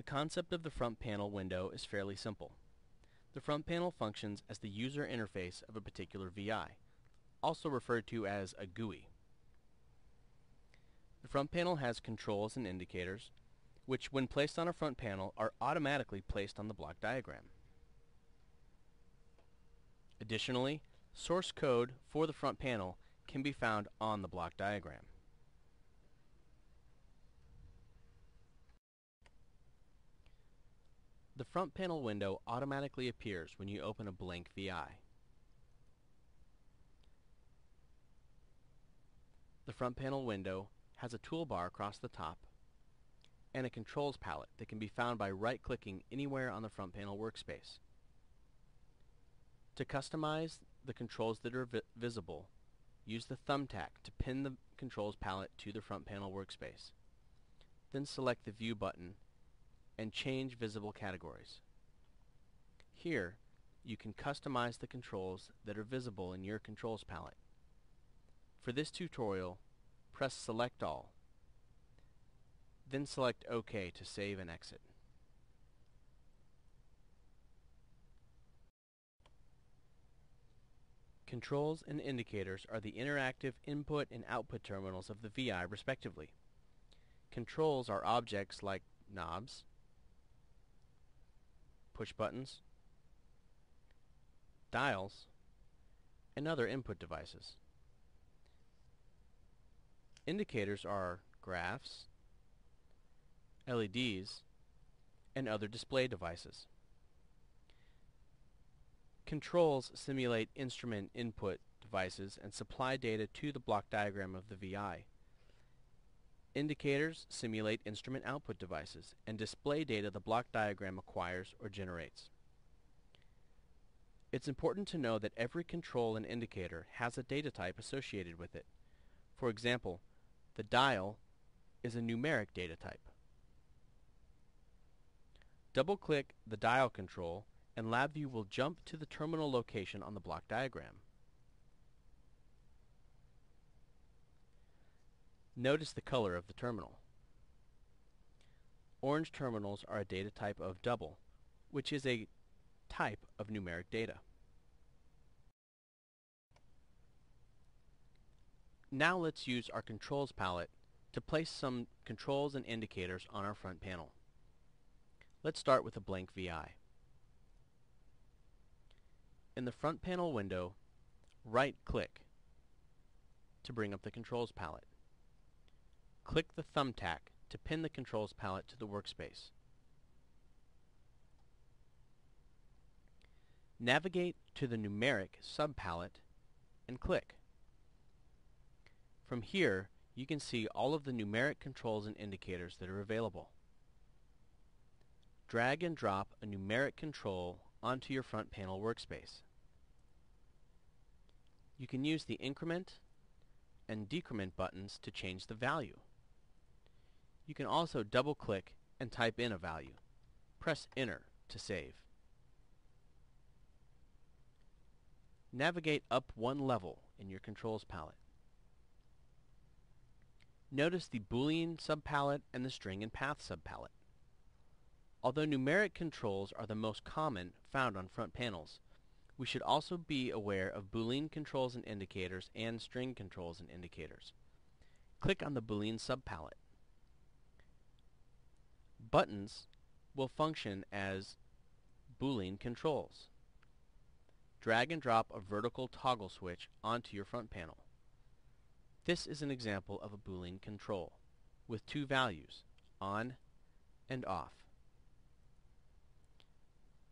concept of the front panel window is fairly simple. The front panel functions as the user interface of a particular VI, also referred to as a GUI. The front panel has controls and indicators, which when placed on a front panel are automatically placed on the block diagram. Additionally, source code for the front panel can be found on the block diagram. The front panel window automatically appears when you open a blank VI. The front panel window has a toolbar across the top and a controls palette that can be found by right-clicking anywhere on the front panel workspace. To customize the controls that are visible, use the thumbtack to pin the controls palette to the front panel workspace. Then select the View button and change visible categories. Here, you can customize the controls that are visible in your controls palette. For this tutorial, press Select All, then select OK to save and exit. Controls and indicators are the interactive input and output terminals of the VI respectively. Controls are objects like knobs, push buttons, dials, and other input devices. Indicators are graphs, LEDs, and other display devices. Controls simulate instrument input devices and supply data to the block diagram of the VI. Indicators simulate instrument output devices and display data the block diagram acquires or generates. It's important to know that every control and indicator has a data type associated with it. For example, the dial is a numeric data type. Double-click the dial control and LabVIEW will jump to the terminal location on the block diagram. Notice the color of the terminal. Orange terminals are a data type of double, which is a type of numeric data. Now let's use our controls palette to place some controls and indicators on our front panel. Let's start with a blank VI. In the front panel window, right-click to bring up the controls palette. Click the thumbtack to pin the controls palette to the workspace. Navigate to the numeric subpalette and click. From here, you can see all of the numeric controls and indicators that are available. Drag and drop a numeric control onto your front panel workspace. You can use the increment and decrement buttons to change the value. You can also double-click and type in a value. Press Enter to save. Navigate up one level in your controls palette. Notice the Boolean subpalette and the String and Path subpalette. Although numeric controls are the most common found on front panels, we should also be aware of Boolean controls and indicators and string controls and indicators. Click on the Boolean subpalette. Buttons will function as Boolean controls. Drag and drop a vertical toggle switch onto your front panel. This is an example of a Boolean control with two values, on and off.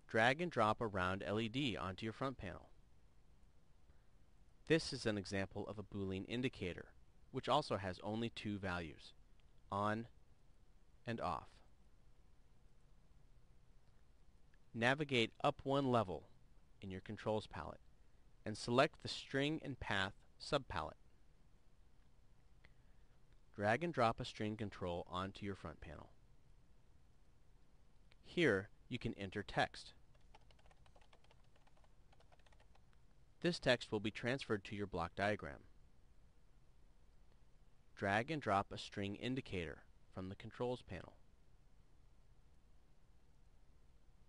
Drag and drop a round LED onto your front panel. This is an example of a Boolean indicator, which also has only two values, on and off. Navigate up one level in your controls palette and select the String and Path subpalette. Drag and drop a string control onto your front panel. Here, you can enter text. This text will be transferred to your block diagram. Drag and drop a string indicator from the controls panel.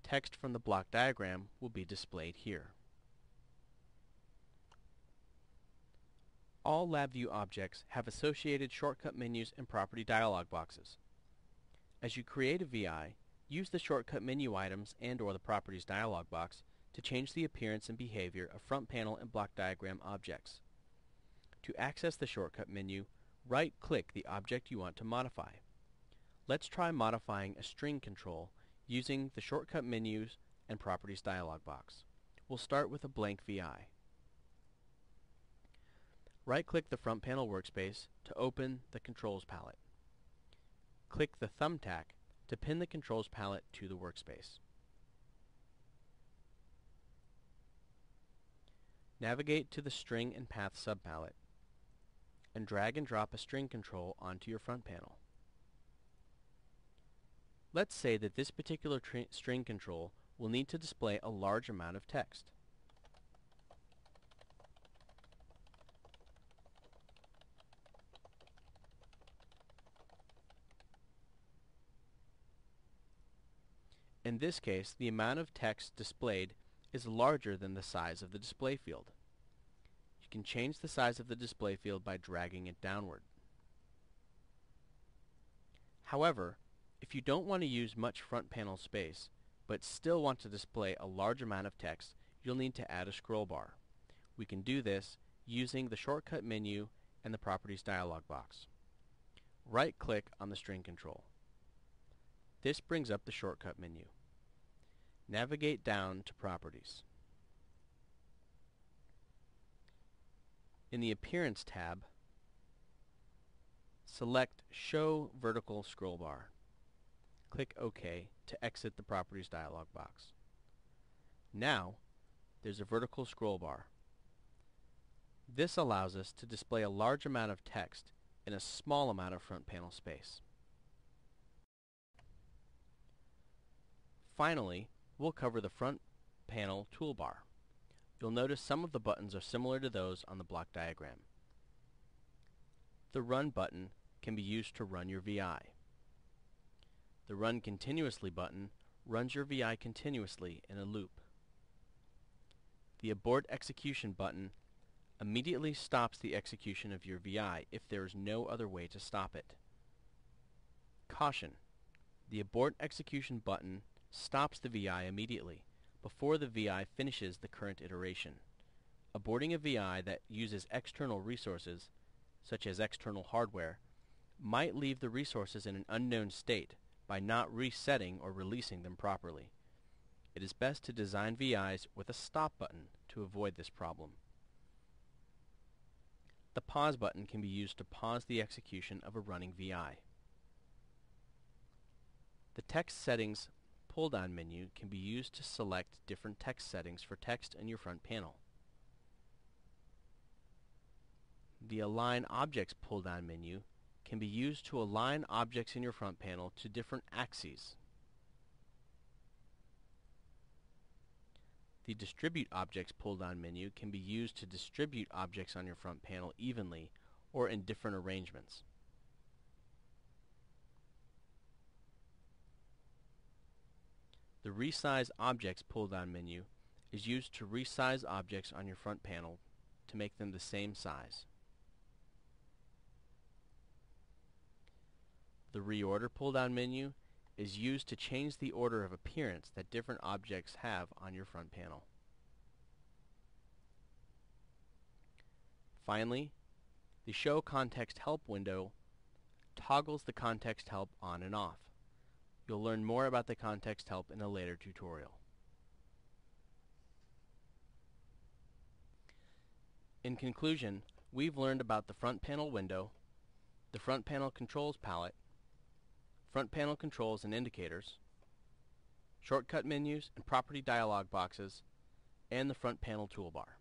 Text from the block diagram will be displayed here. All LabVIEW objects have associated shortcut menus and property dialog boxes. As you create a VI, use the shortcut menu items and/or the properties dialog box to change the appearance and behavior of front panel and block diagram objects. To access the shortcut menu, right-click the object you want to modify. Let's try modifying a string control using the shortcut menus and properties dialog box. We'll start with a blank VI. Right-click the front panel workspace to open the controls palette. Click the thumbtack to pin the controls palette to the workspace. Navigate to the string and path subpalette and drag and drop a string control onto your front panel. Let's say that this particular string control will need to display a large amount of text. In this case, the amount of text displayed is larger than the size of the display field. You can change the size of the display field by dragging it downward. However, if you don't want to use much front panel space, but still want to display a large amount of text, you'll need to add a scroll bar. We can do this using the shortcut menu and the properties dialog box. Right-click on the string control. This brings up the shortcut menu. Navigate down to Properties. In the Appearance tab, select Show Vertical Scroll Bar. Click OK to exit the Properties dialog box. Now, there's a vertical scroll bar. This allows us to display a large amount of text in a small amount of front panel space. Finally, we'll cover the front panel toolbar. You'll notice some of the buttons are similar to those on the block diagram. The Run button can be used to run your VI. The Run Continuously button runs your VI continuously in a loop. The Abort Execution button immediately stops the execution of your VI if there is no other way to stop it. Caution: the Abort Execution button stops the VI immediately, before the VI finishes the current iteration. Aborting a VI that uses external resources, such as external hardware, might leave the resources in an unknown state by not resetting or releasing them properly. It is best to design VIs with a stop button to avoid this problem. The Pause button can be used to pause the execution of a running VI. The Text Settings pull-down menu can be used to select different text settings for text in your front panel. The Align Objects pull-down menu can be used to align objects in your front panel to different axes. The Distribute Objects pull-down menu can be used to distribute objects on your front panel evenly or in different arrangements. The Resize Objects pull-down menu is used to resize objects on your front panel to make them the same size. The Reorder pull-down menu is used to change the order of appearance that different objects have on your front panel. Finally, the Show Context Help window toggles the context help on and off. You'll learn more about the context help in a later tutorial. In conclusion, we've learned about the front panel window, the front panel controls palette, front panel controls and indicators, shortcut menus and property dialog boxes, and the front panel toolbar.